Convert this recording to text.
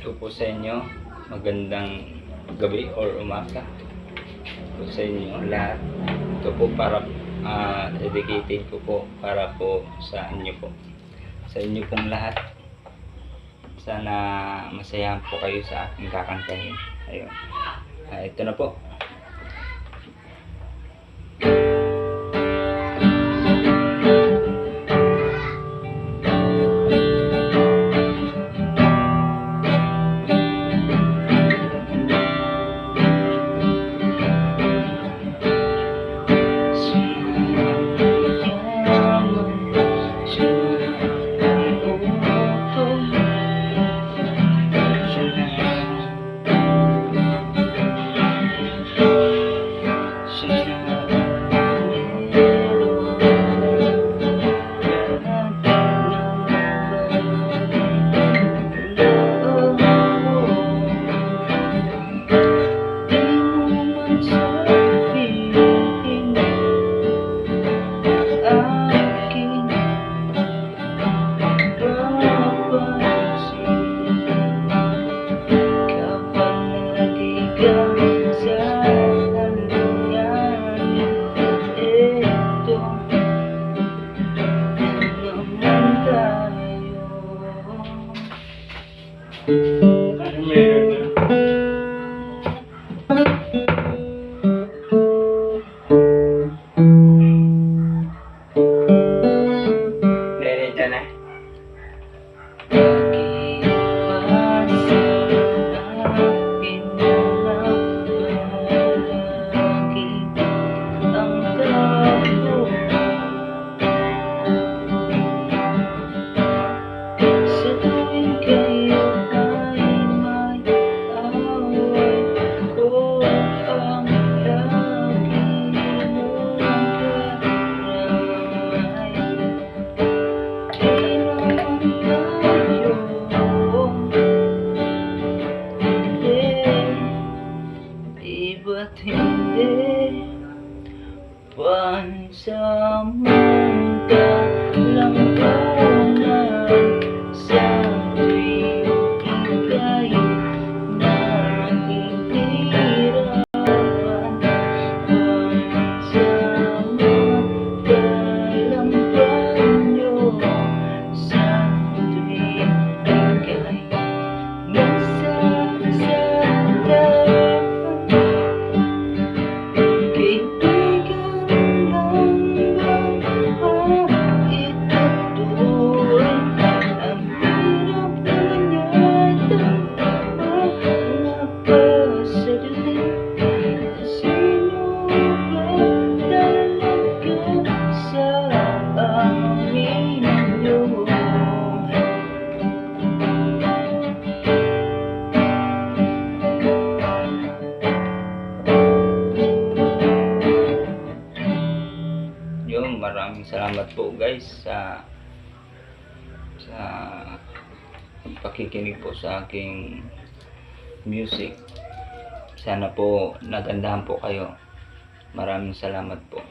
ko po sa inyo. Magandang gabi or umaga po sa inyo lahat. Ito po para dedicated ko po para po sa inyo po. Sa inyo pong lahat. Sana masayahan po kayo sa aking kakantahin. Ayun. Ito na po. Ba't hindi pansamantalang kawalan sa tuwing ika'y nahihirapan? Pansamantalang banyo sa tuwing ika'y nasasaktan. Maraming salamat po guys sa pakikinig po sa aking music. Sana po nagandahan po kayo. Maraming salamat po.